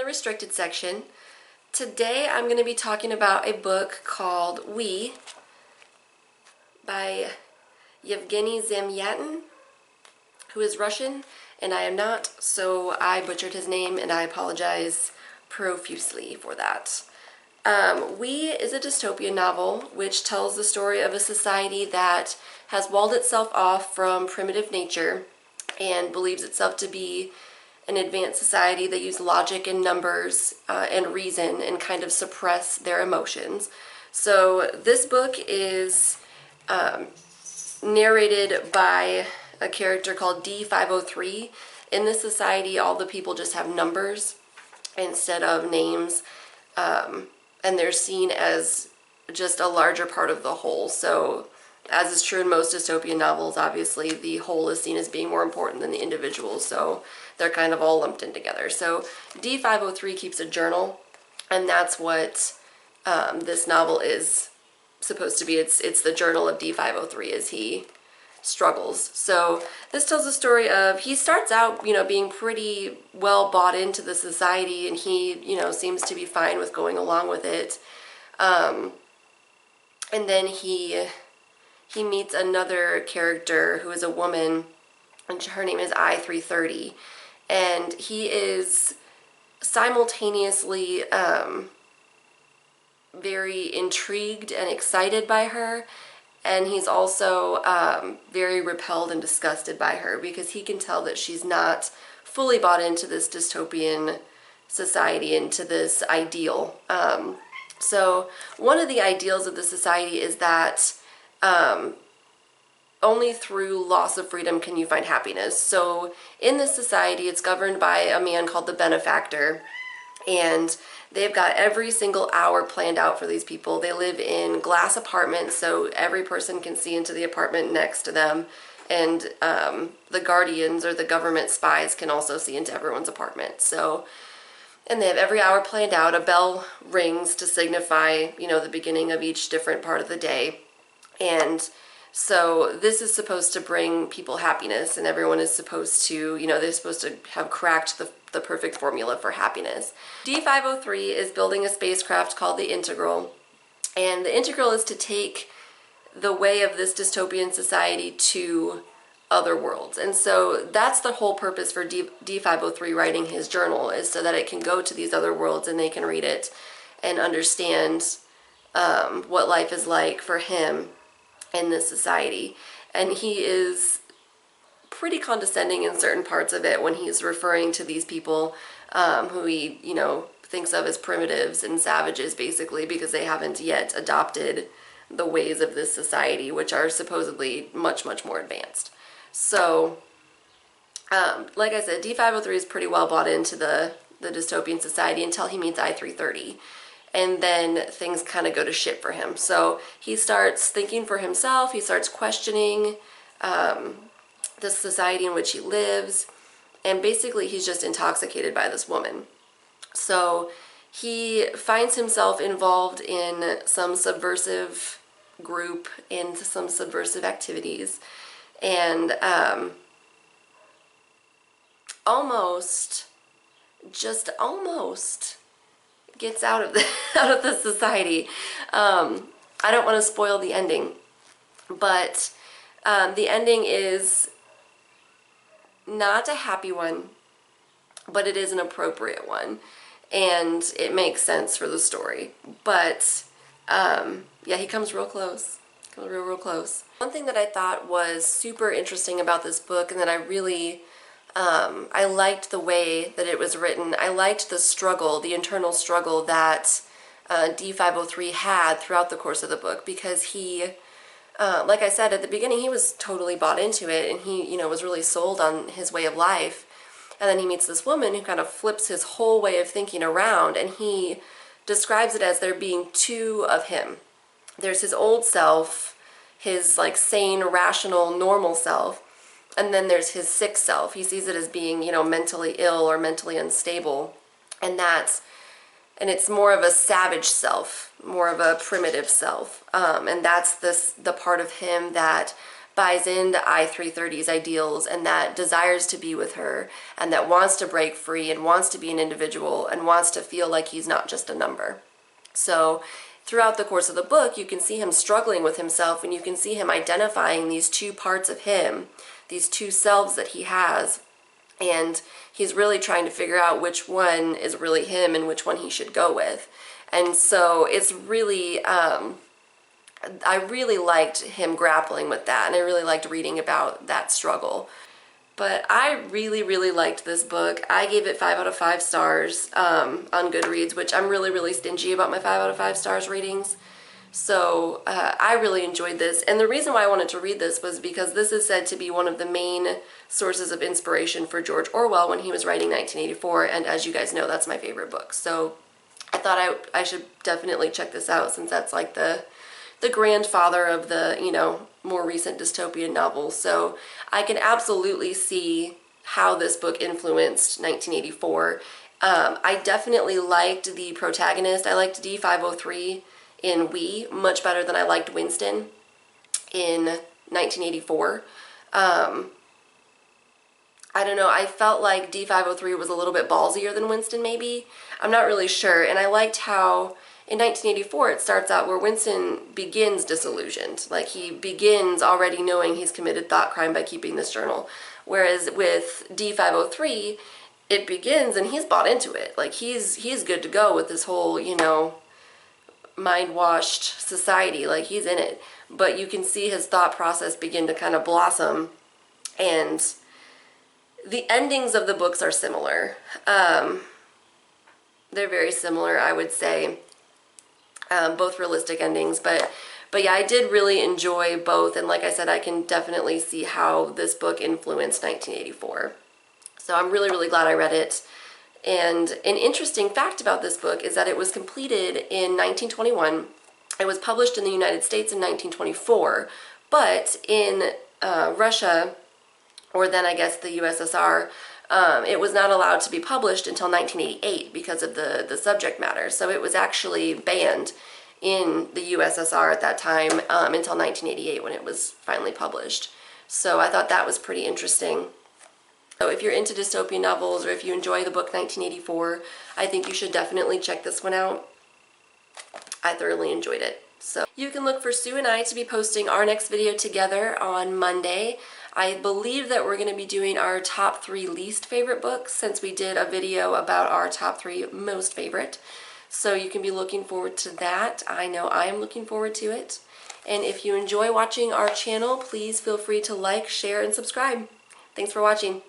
restricted section. Today I'm going to be talking about a book called We by Yevgeny Zamyatin, who is Russian, and I am not, so I butchered his name and I apologize profusely for that. We is a dystopian novel which tells the story of a society that has walled itself off from primitive nature and believes itself to be an advanced society that use logic and numbers and reason and kind of suppress their emotions. So this book is narrated by a character called D503. In this society, all the people just have numbers instead of names, and they're seen as just a larger part of the whole. So, as is true in most dystopian novels, obviously the whole is seen as being more important than the individual, so they're kind of all lumped in together. So D503 keeps a journal, and that's what this novel is supposed to be. It's the journal of D503 as he struggles. So this tells the story of, he starts out, being pretty well bought into the society, and he, seems to be fine with going along with it. And then he meets another character who is a woman, and her name is I-330, and he is simultaneously very intrigued and excited by her, and he's also very repelled and disgusted by her because he can tell that she's not fully bought into this dystopian society, into this ideal. So one of the ideals of the society is that only through loss of freedom can you find happiness. So in this society, it's governed by a man called the benefactor, and they've got every single hour planned out for these people. They live in glass apartments, so every person can see into the apartment next to them, and the guardians or the government spies can also see into everyone's apartment. So, and they have every hour planned out. A bell rings to signify, the beginning of each different part of the day. And so this is supposed to bring people happiness, and everyone is supposed to, they're supposed to have cracked the perfect formula for happiness. D503 is building a spacecraft called the Integral, and the Integral is to take the way of this dystopian society to other worlds. And so that's the whole purpose for D503 writing his journal, is so that it can go to these other worlds and they can read it and understand what life is like for him in this society. And he is pretty condescending in certain parts of it when he's referring to these people who he, thinks of as primitives and savages, basically, because they haven't yet adopted the ways of this society, which are supposedly much, much more advanced. So, like I said, D503 is pretty well bought into the dystopian society until he meets I-330. And then things kind of go to shit for him. So he starts thinking for himself. He starts questioning the society in which he lives. And basically he's just intoxicated by this woman. So he finds himself involved in some subversive group, into some subversive activities. And almost gets out of the society. I don't want to spoil the ending, but the ending is not a happy one, but it is an appropriate one, and it makes sense for the story. But yeah, he comes real close. Real close. One thing that I thought was super interesting about this book, and that I really I liked the way that it was written. I liked the struggle, the internal struggle that D503 had throughout the course of the book, because he, like I said at the beginning, he was totally bought into it, and he, was really sold on his way of life. And then he meets this woman who kind of flips his whole way of thinking around, and he describes it as there being two of him. There's his old self, his sane, rational, normal self, and then there's his sick self. He sees it as being, mentally ill or mentally unstable, and it's more of a savage self, more of a primitive self, and that's the part of him that buys into I-330's ideals and that desires to be with her and that wants to break free and wants to be an individual and wants to feel like he's not just a number. So throughout the course of the book, you can see him struggling with himself, and you can see him identifying these two parts of him, these two selves that he has, and he's really trying to figure out which one is really him and which one he should go with. And so it's really, I really liked him grappling with that, and I really liked reading about that struggle. But I really, really liked this book. I gave it 5 out of 5 stars on Goodreads, which I'm really, really stingy about my 5 out of 5 stars ratings. So I really enjoyed this. And the reason why I wanted to read this was because this is said to be one of the main sources of inspiration for George Orwell when he was writing 1984. And as you guys know, that's my favorite book. So I thought I should definitely check this out, since that's like the grandfather of the, more recent dystopian novels. So I can absolutely see how this book influenced 1984. I definitely liked the protagonist. I liked D503 in We much better than I liked Winston in 1984. I don't know, I felt like D503 was a little bit ballsier than Winston, maybe. I'm not really sure. And I liked how in 1984 it starts out where Winston begins disillusioned. Like, he begins already knowing he's committed thought crime by keeping this journal. Whereas with D503, it begins and he's bought into it. Like, he's good to go with this whole, mind-washed society. Like, he's in it. But you can see his thought process begin to kind of blossom, and the endings of the books are similar. They're very similar, I would say. Both realistic endings, but yeah, I did really enjoy both, and like I said, I can definitely see how this book influenced 1984. So I'm really, really glad I read it. And an interesting fact about this book is that it was completed in 1921. It was published in the United States in 1924, but in Russia, or then I guess the USSR, it was not allowed to be published until 1988 because of the subject matter. So it was actually banned in the USSR at that time until 1988 when it was finally published. So I thought that was pretty interesting. So if you're into dystopian novels, or if you enjoy the book 1984, I think you should definitely check this one out. I thoroughly enjoyed it. So you can look for Sue and I to be posting our next video together on Monday. I believe that we're going to be doing our top 3 least favorite books, since we did a video about our top 3 most favorite. So you can be looking forward to that. I know I am looking forward to it. And if you enjoy watching our channel, please feel free to like, share, and subscribe. Thanks for watching.